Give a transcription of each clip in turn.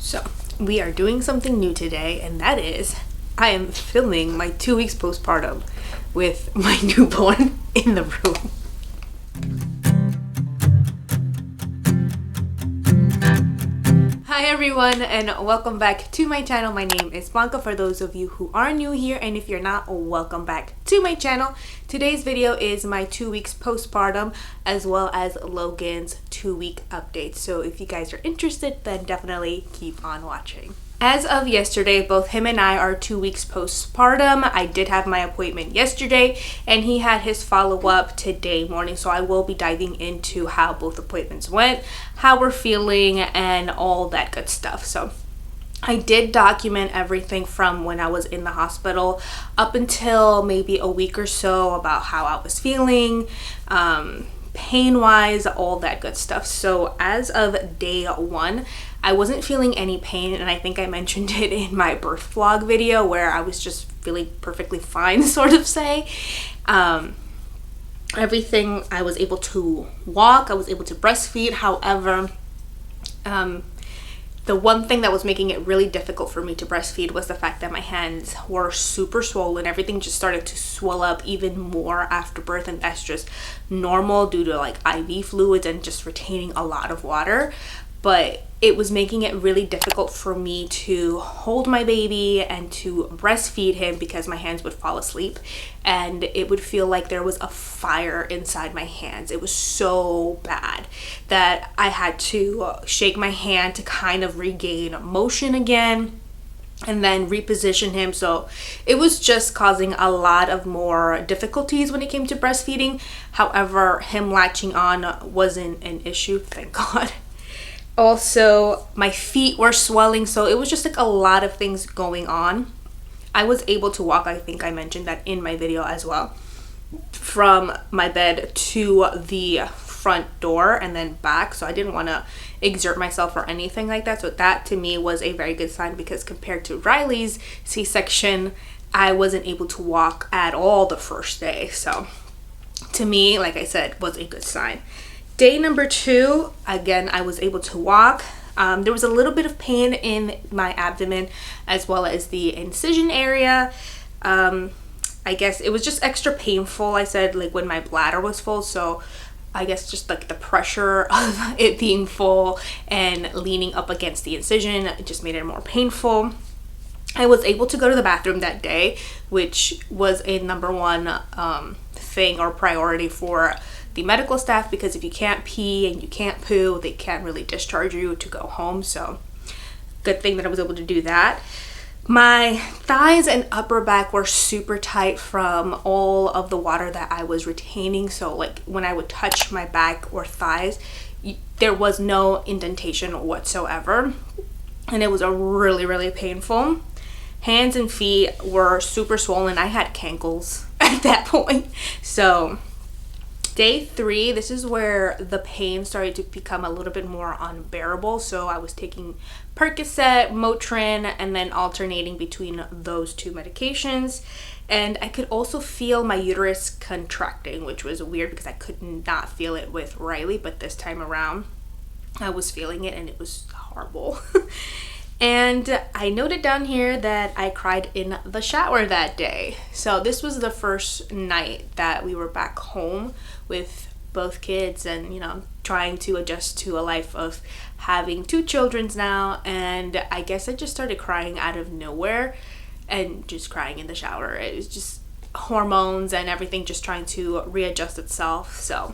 So, we are doing something new today, and that is I am filming my 2 weeks postpartum with my newborn in the room. Hi everyone, and welcome back to my channel. My name is Blanca for those of you who are new here, and if you're not, welcome back to my channel. Today's video is my 2 weeks postpartum as well as Logan's 2-week update. So if you guys are interested, then definitely keep on watching. As of yesterday, both him and I are 2 weeks postpartum. I did have my appointment yesterday and he had his follow-up today morning. So I will be diving into how both appointments went, how we're feeling, and all that good stuff. So I did document everything from when I was in the hospital up until maybe a week or so about how I was feeling, pain-wise, all that good stuff. So as of day 1, I wasn't feeling any pain, and I think I mentioned it in my birth vlog video where I was just feeling perfectly fine, sort of say. Everything, I was able to walk, I was able to breastfeed. However, the one thing that was making it really difficult for me to breastfeed was the fact that my hands were super swollen. Everything just started to swell up even more after birth, and that's just normal due to like IV fluids and just retaining a lot of water. But it was making it really difficult for me to hold my baby and to breastfeed him because my hands would fall asleep and it would feel like there was a fire inside my hands. It was so bad that I had to shake my hand to kind of regain motion again and then reposition him. So it was just causing a lot of more difficulties when it came to breastfeeding. However, him latching on wasn't an issue, thank God. Also, my feet were swelling, so it was just like a lot of things going on. I was able to walk, I think I mentioned that in my video as well, from my bed to the front door and then back, so I didn't want to exert myself or anything like that. So that to me was a very good sign, because compared to Riley's C-section, I wasn't able to walk at all the first day. So to me, like I said, was a good sign. Day number 2, again, I was able to walk. There was a little bit of pain in my abdomen as well as the incision area. I guess it was just extra painful, I said, like when my bladder was full. So I guess just like the pressure of it being full and leaning up against the incision, it just made it more painful. I was able to go to the bathroom that day, which was a number one thing or priority for the medical staff, because if you can't pee and you can't poo, they can't really discharge you to go home. So good thing that I was able to do that. My thighs and upper back were super tight from all of the water that I was retaining. So like when I would touch my back or thighs, there was no indentation whatsoever, and it was a really painful. Hands and feet were super swollen. I had cankles at that point. So day 3, this is where the pain started to become a little bit more unbearable. So I was taking Percocet, Motrin, and then alternating between those 2 medications. And I could also feel my uterus contracting, which was weird because I could not feel it with Riley, but this time around I was feeling it and it was horrible. And I noted down here that I cried in the shower that day. So this was the first night that we were back home with both kids and, you know, trying to adjust to a life of having 2 children now. And I guess I just started crying out of nowhere and just crying in the shower. It was just hormones and everything just trying to readjust itself. So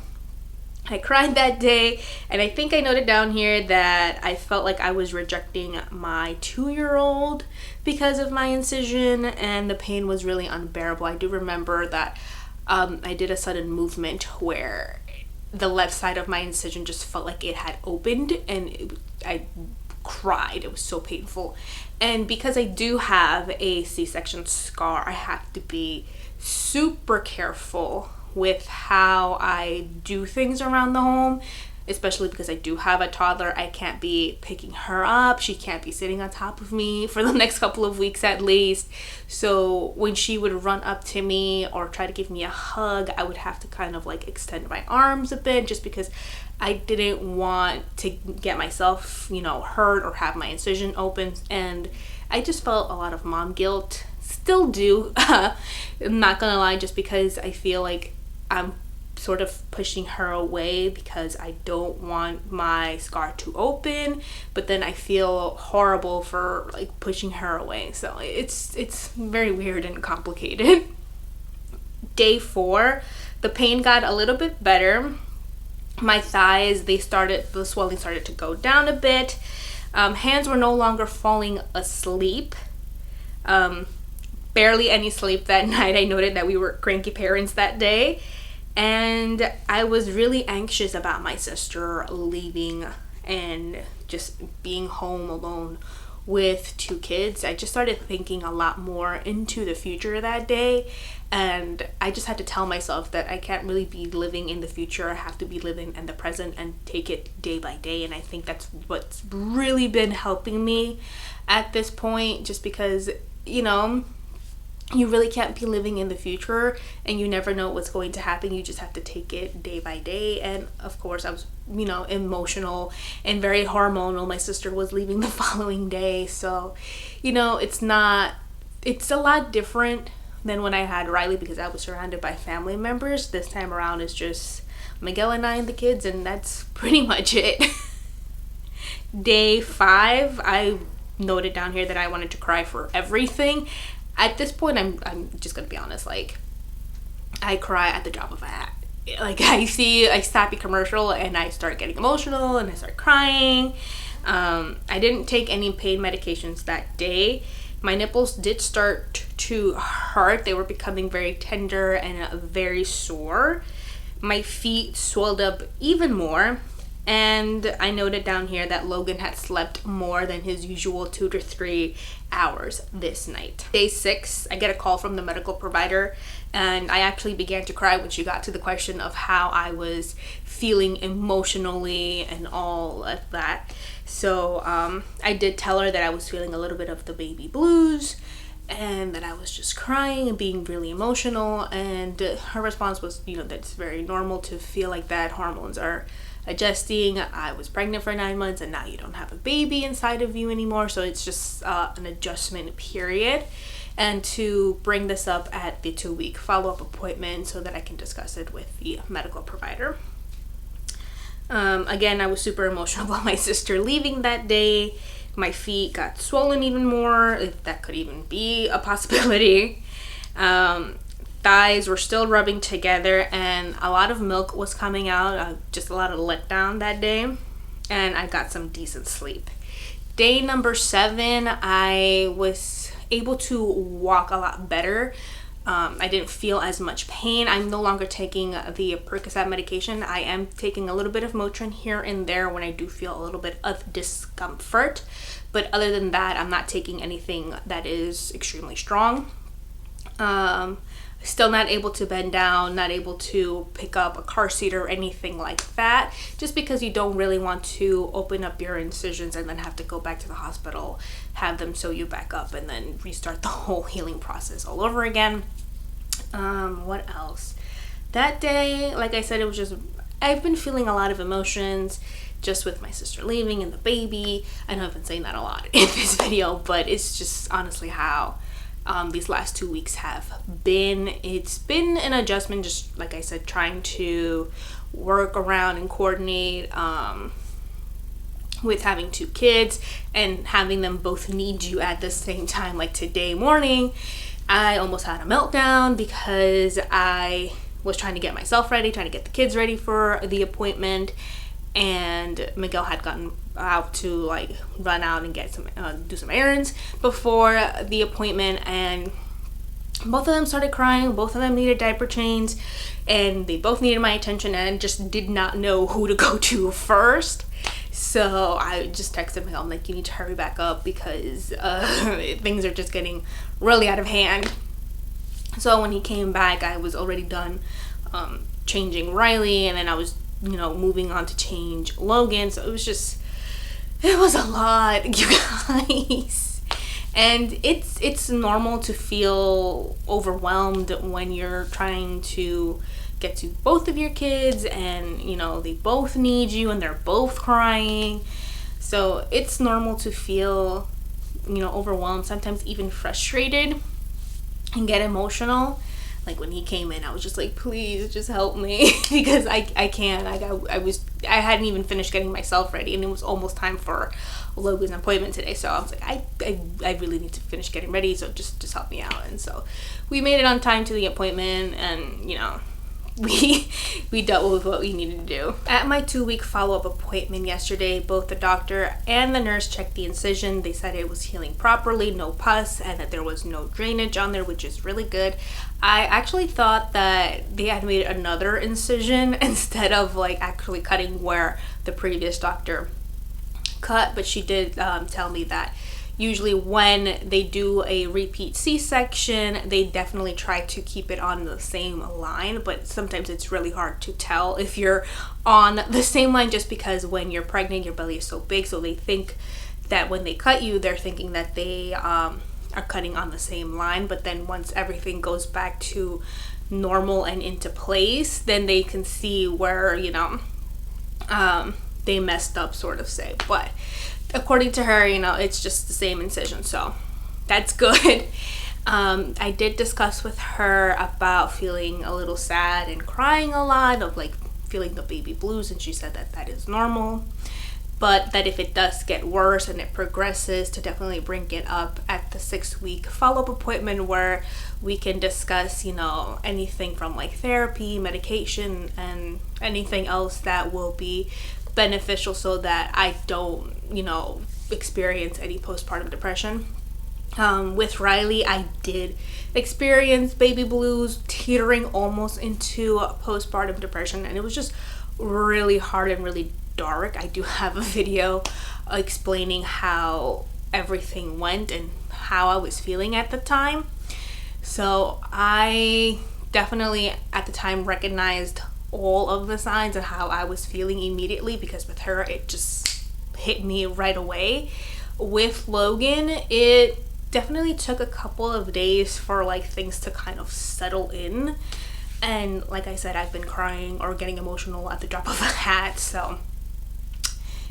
I cried that day, and I think I noted down here that I felt like I was rejecting my 2-year-old because of my incision, and the pain was really unbearable. I do remember that I did a sudden movement where the left side of my incision just felt like it had opened, and I cried. It was so painful. And because I do have a C-section scar, I have to be super careful with how I do things around the home. especially because I do have a toddler. I can't be picking her up. She can't be sitting on top of me for the next couple of weeks at least. So when she would run up to me or try to give me a hug, I would have to kind of like extend my arms a bit, just because I didn't want to get myself, hurt or have my incision open. And I just felt a lot of mom guilt. Still do. I'm not gonna lie, just because I feel like I'm sort of pushing her away because I don't want my scar to open, but then I feel horrible for like pushing her away. So it's very weird and complicated. Day 4, the pain got a little bit better. My thighs, the swelling started to go down a bit. Hands were no longer falling asleep. Barely any sleep that night. I noted that we were cranky parents that day. And I was really anxious about my sister leaving and just being home alone with 2 kids. I just started thinking a lot more into the future that day. And I just had to tell myself that I can't really be living in the future. I have to be living in the present and take it day by day. And I think that's what's really been helping me at this point, just because, you really can't be living in the future and you never know what's going to happen. You just have to take it day by day. And of course I was, emotional and very hormonal. My sister was leaving the following day. So, it's a lot different than when I had Riley, because I was surrounded by family members. This time around it's just Miguel and I and the kids, and that's pretty much it. Day 5, I noted down here that I wanted to cry for everything. At this point, I'm just gonna be honest, like, I cry at the drop of a hat. Like, I see a sappy commercial and I start getting emotional and I start crying. I didn't take any pain medications that day. My nipples did start to hurt. They were becoming very tender and very sore. My feet swelled up even more. And I noted down here that Logan had slept more than his usual 2 to 3 hours this night. Day 6, I get a call from the medical provider, and I actually began to cry when she got to the question of how I was feeling emotionally and all of that. So I did tell her that I was feeling a little bit of the baby blues and that I was just crying and being really emotional. And her response was, that it's very normal to feel like that. Hormones are adjusting. I was pregnant for 9 months and now you don't have a baby inside of you anymore, so it's just an adjustment period. And to bring this up at the 2-week follow-up appointment so that I can discuss it with the medical provider. Again, I was super emotional about my sister leaving that day. My feet got swollen even more, if that could even be a possibility. Thighs were still rubbing together and a lot of milk was coming out, just a lot of letdown that day, and I got some decent sleep. Day number 7, I was able to walk a lot better. I didn't feel as much pain. I'm no longer taking the Percocet medication. I am taking a little bit of Motrin here and there when I do feel a little bit of discomfort, but other than that, I'm not taking anything that is extremely strong. Still not able to bend down, not able to pick up a car seat or anything like that, just because you don't really want to open up your incisions and then have to go back to the hospital, have them sew you back up, and then restart the whole healing process all over again. What else? That day, like I said, it was just, I've been feeling a lot of emotions just with my sister leaving and the baby. I know I've been saying that a lot in this video, but it's just honestly how these last 2 weeks have been. It's been an adjustment, just like I said, trying to work around and coordinate with having 2 kids and having them both need you at the same time. Like today morning, I almost had a meltdown because I was trying to get myself ready, trying to get the kids ready for the appointment, and Miguel had gotten out to like run out and get some do some errands before the appointment, and both of them started crying. Both of them needed diaper change and they both needed my attention, and just did not know who to go to first. So I just texted Miguel, I'm like, you need to hurry back up because things are just getting really out of hand. So when he came back, I was already done changing Riley, and then I was moving on to change Logan. So it was a lot, you guys. And it's normal to feel overwhelmed when you're trying to get to both of your kids, and they both need you and they're both crying. So it's normal to feel overwhelmed, sometimes even frustrated, and get emotional. Like when he came in, I was just like, please just help me because I can't. I hadn't even finished getting myself ready, and it was almost time for Logan's appointment today. So I was like, I really need to finish getting ready, so just help me out. And so we made it on time to the appointment, and we dealt with what we needed to do. At my 2-week follow-up appointment yesterday, both the doctor and the nurse checked the incision. They said it was healing properly, no pus, and that there was no drainage on there, which is really good. I actually thought that they had made another incision instead of actually cutting where the previous doctor cut, but she did tell me that usually when they do a repeat C-section, they definitely try to keep it on the same line, but sometimes it's really hard to tell if you're on the same line, just because when you're pregnant, your belly is so big, so they think that when they cut you, they're thinking that they are cutting on the same line. But then once everything goes back to normal and into place, then they can see where they messed up, sort of say. But according to her, it's just the same incision, so that's good. I did discuss with her about feeling a little sad and crying a lot, of feeling the baby blues, and she said that is normal, but that if it does get worse and it progresses, to definitely bring it up at the 6-week follow-up appointment, where we can discuss anything from therapy, medication, and anything else that will be beneficial, so that I don't experience any postpartum depression. With Riley, I did experience baby blues, teetering almost into postpartum depression, and it was just really hard and really dark. I do have a video explaining how everything went and how I was feeling at the time. So I definitely at the time recognized all of the signs and how I was feeling immediately, because with her it just hit me right away. With Logan, it definitely took a couple of days for things to kind of settle in, and like I said, I've been crying or getting emotional at the drop of a hat, so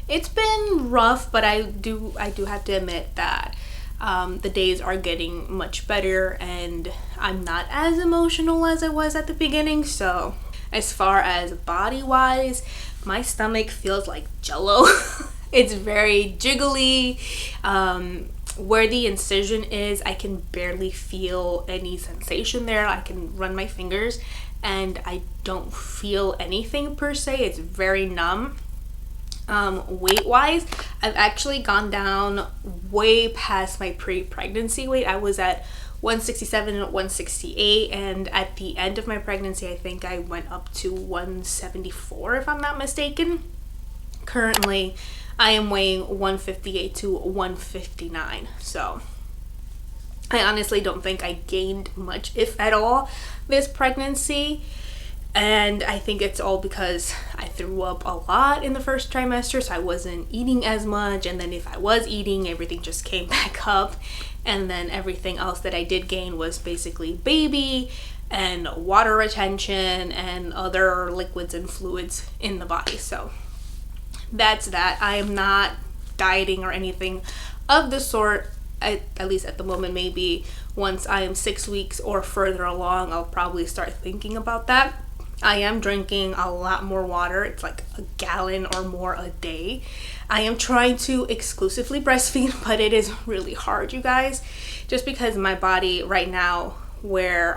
it's been rough. But I do have to admit that the days are getting much better, and I'm not as emotional as I was at the beginning. So as far as body wise, my stomach feels like jello. It's very jiggly. Where the incision is, I can barely feel any sensation there. I can run my fingers and I don't feel anything per se. It's very numb. Weight wise, I've actually gone down way past my pre-pregnancy weight. I was at 167 and 168, and at the end of my pregnancy, I think I went up to 174 if I'm not mistaken. Currently, I am weighing 158 to 159, so I honestly don't think I gained much, if at all, this pregnancy. And I think it's all because I threw up a lot in the first trimester, so I wasn't eating as much, and then if I was eating, everything just came back up, and then everything else that I did gain was basically baby and water retention and other liquids and fluids in the body. So that's that. I am not dieting or anything of the sort, at least at the moment. Maybe once I am 6 weeks or further along, I'll probably start thinking about that. I am drinking a lot more water. It's like a gallon or more a day. I am trying to exclusively breastfeed, but it is really hard, you guys, just because my body right now, where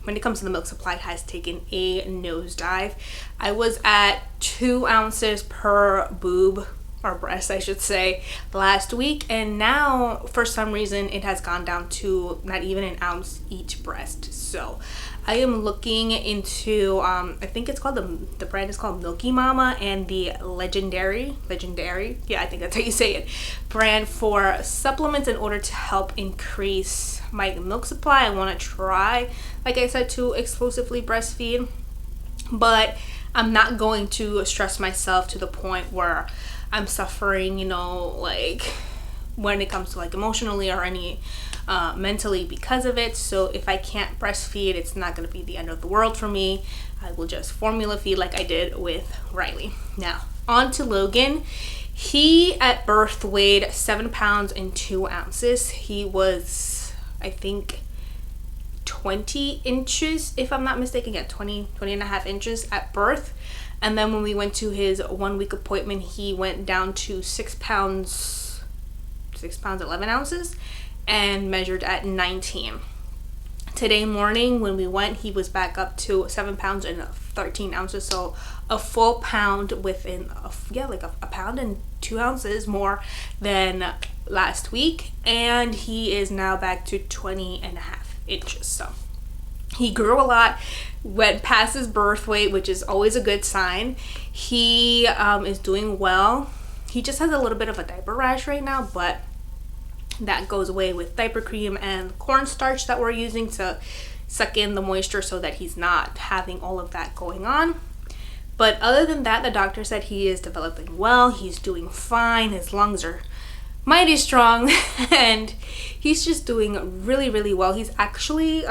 when it comes to the milk supply, has taken a nosedive. I was at 2 ounces per boob, or breast I should say, last week, and now for some reason it has gone down to not even an ounce each breast. So I am looking into I think it's called the brand is called Milky Mama, and the legendary, yeah, I think that's how you say it, brand for supplements in order to help increase my milk supply. I want to try, like I said, to exclusively breastfeed, but I'm not going to stress myself to the point where I'm suffering, you know, like when it comes to like emotionally or any mentally because of it. So if I can't breastfeed, it's not going to be the end of the world for me. I will just formula feed like I did with Riley. Now on to Logan. He at birth weighed 7 pounds and 2 ounces. He was, I think, 20 inches, if I'm not mistaken. Yeah, 20 and a half inches at birth. And then when we went to his 1 week appointment, he went down to 6 pounds 11 ounces and measured at 19. Today morning when we went, he was back up to 7 pounds and 13 ounces. So a full pound within like a pound and 2 ounces more than last week. And he is now back to 20 and a half inches. So he grew a lot, went past his birth weight, which is always a good sign. He is doing well. He just has a little bit of a diaper rash right now, but that goes away with diaper cream and cornstarch that we're using to suck in the moisture so that he's not having all of that going on. But other than that, the doctor said he is developing well. He's doing fine. His lungs are mighty strong and he's just doing really, really well. He's actually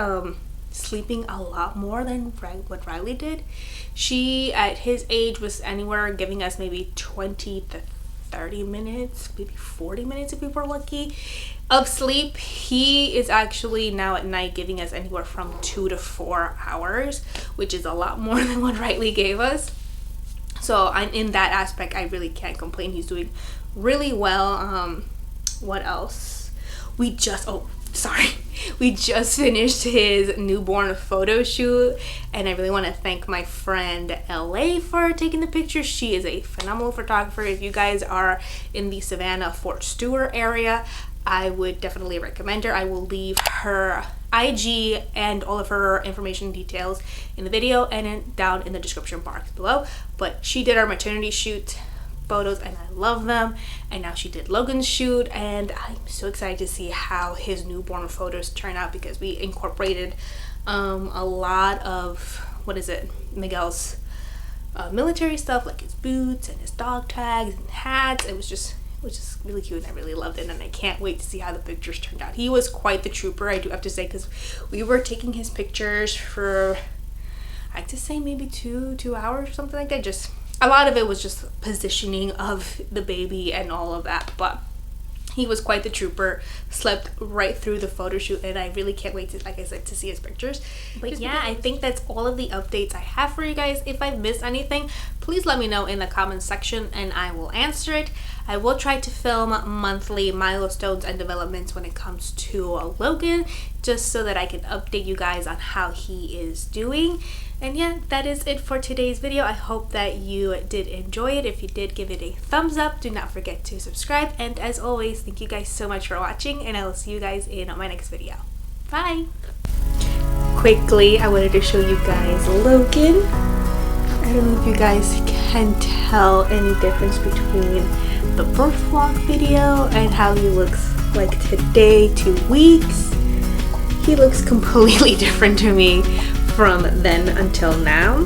sleeping a lot more than what Riley did. She, at his age, was anywhere giving us maybe 20 to 30 minutes, maybe 40 minutes if we were lucky, of sleep. He is actually now at night giving us anywhere from 2 to 4 hours, which is a lot more than what Riley gave us. So in that aspect, I really can't complain. He's doing really well. What else? We just finished his newborn photo shoot, and I really want to thank my friend LA for taking the pictures. She is a phenomenal photographer. If you guys are in the Savannah, Fort Stewart area, I would definitely recommend her. I will leave her IG and all of her information details in the video and down in the description box below. But she did our maternity shoot photos and I love them, and now she did Logan's shoot, and I'm so excited to see how his newborn photos turn out because we incorporated a lot of Miguel's military stuff, like his boots and his dog tags and hats. It was just really cute and I really loved it, and I can't wait to see how the pictures turned out. He was quite the trooper, I do have to say, because we were taking his pictures for, I'd to say maybe two hours or something like that. Just a lot of it was just positioning of the baby and all of that, but he was quite the trooper, slept right through the photo shoot, and I really can't wait to, like I said, to see his pictures. But yeah, I think that's all of the updates I have for you guys. If I've missed anything, please let me know in the comments section and I will answer it. I will try to film monthly milestones and developments when it comes to Logan, just so that I can update you guys on how he is doing. And yeah, that is it for today's video. I hope that you did enjoy it. If you did, give it a thumbs up. Do not forget to subscribe. And as always, thank you guys so much for watching, and I will see you guys in my next video. Bye! Quickly, I wanted to show you guys Logan. I don't know if you guys can tell any difference between the birth vlog video and how he looks like today, 2 weeks. He looks completely different to me from then until now.